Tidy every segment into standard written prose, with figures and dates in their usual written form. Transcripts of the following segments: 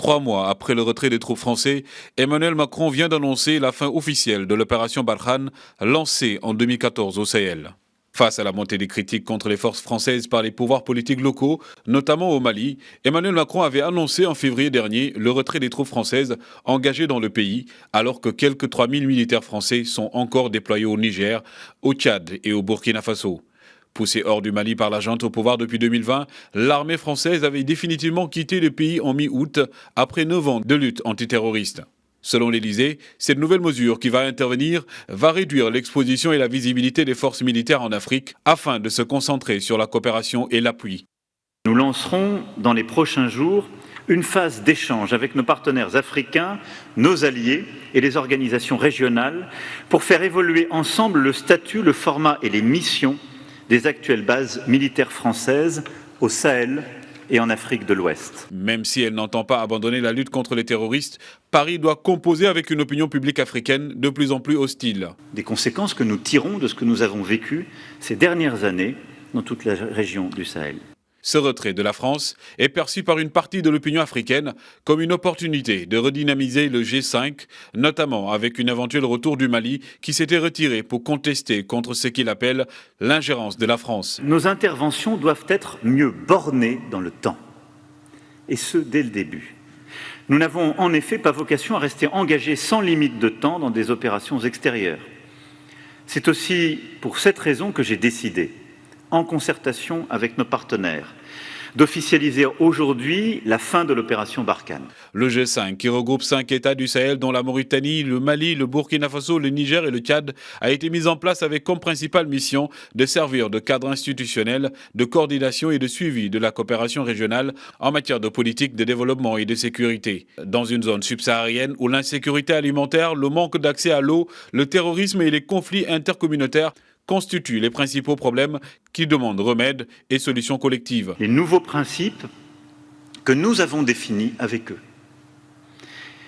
3 mois après le retrait des troupes français, Emmanuel Macron vient d'annoncer la fin officielle de l'opération Barkhane lancée en 2014 au Sahel. Face à la montée des critiques contre les forces françaises par les pouvoirs politiques locaux, notamment au Mali, Emmanuel Macron avait annoncé en février dernier le retrait des troupes françaises engagées dans le pays, alors que quelques 3000 militaires français sont encore déployés au Niger, au Tchad et au Burkina Faso. Poussée hors du Mali par la junte au pouvoir depuis 2020, l'armée française avait définitivement quitté le pays en mi-août, après 9 ans de lutte antiterroriste. Selon l'Élysée, cette nouvelle mesure qui va intervenir va réduire l'exposition et la visibilité des forces militaires en Afrique afin de se concentrer sur la coopération et l'appui. Nous lancerons dans les prochains jours une phase d'échange avec nos partenaires africains, nos alliés et les organisations régionales pour faire évoluer ensemble le statut, le format et les missions des actuelles bases militaires françaises au Sahel et en Afrique de l'Ouest. Même si elle n'entend pas abandonner la lutte contre les terroristes, Paris doit composer avec une opinion publique africaine de plus en plus hostile. Des conséquences que nous tirons de ce que nous avons vécu ces dernières années dans toute la région du Sahel. Ce retrait de la France est perçu par une partie de l'opinion africaine comme une opportunité de redynamiser le G5, notamment avec un éventuel retour du Mali qui s'était retiré pour contester contre ce qu'il appelle l'ingérence de la France. Nos interventions doivent être mieux bornées dans le temps, et ce dès le début. Nous n'avons en effet pas vocation à rester engagés sans limite de temps dans des opérations extérieures. C'est aussi pour cette raison que j'ai décidé, en concertation avec nos partenaires, d'officialiser aujourd'hui la fin de l'opération Barkhane. Le G5, qui regroupe 5 États du Sahel dont la Mauritanie, le Mali, le Burkina Faso, le Niger et le Tchad, a été mis en place avec comme principale mission de servir de cadre institutionnel, de coordination et de suivi de la coopération régionale en matière de politique de développement et de sécurité. Dans une zone subsaharienne où l'insécurité alimentaire, le manque d'accès à l'eau, le terrorisme et les conflits intercommunautaires constituent les principaux problèmes qui demandent remède et solutions collectives. Les nouveaux principes que nous avons définis avec eux.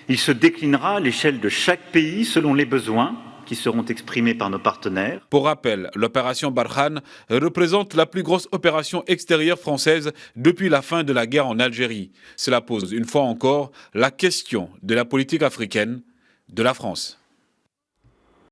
Il se déclinera à l'échelle de chaque pays selon les besoins qui seront exprimés par nos partenaires. Pour rappel, l'opération Barkhane représente la plus grosse opération extérieure française depuis la fin de la guerre en Algérie. Cela pose une fois encore la question de la politique africaine de la France.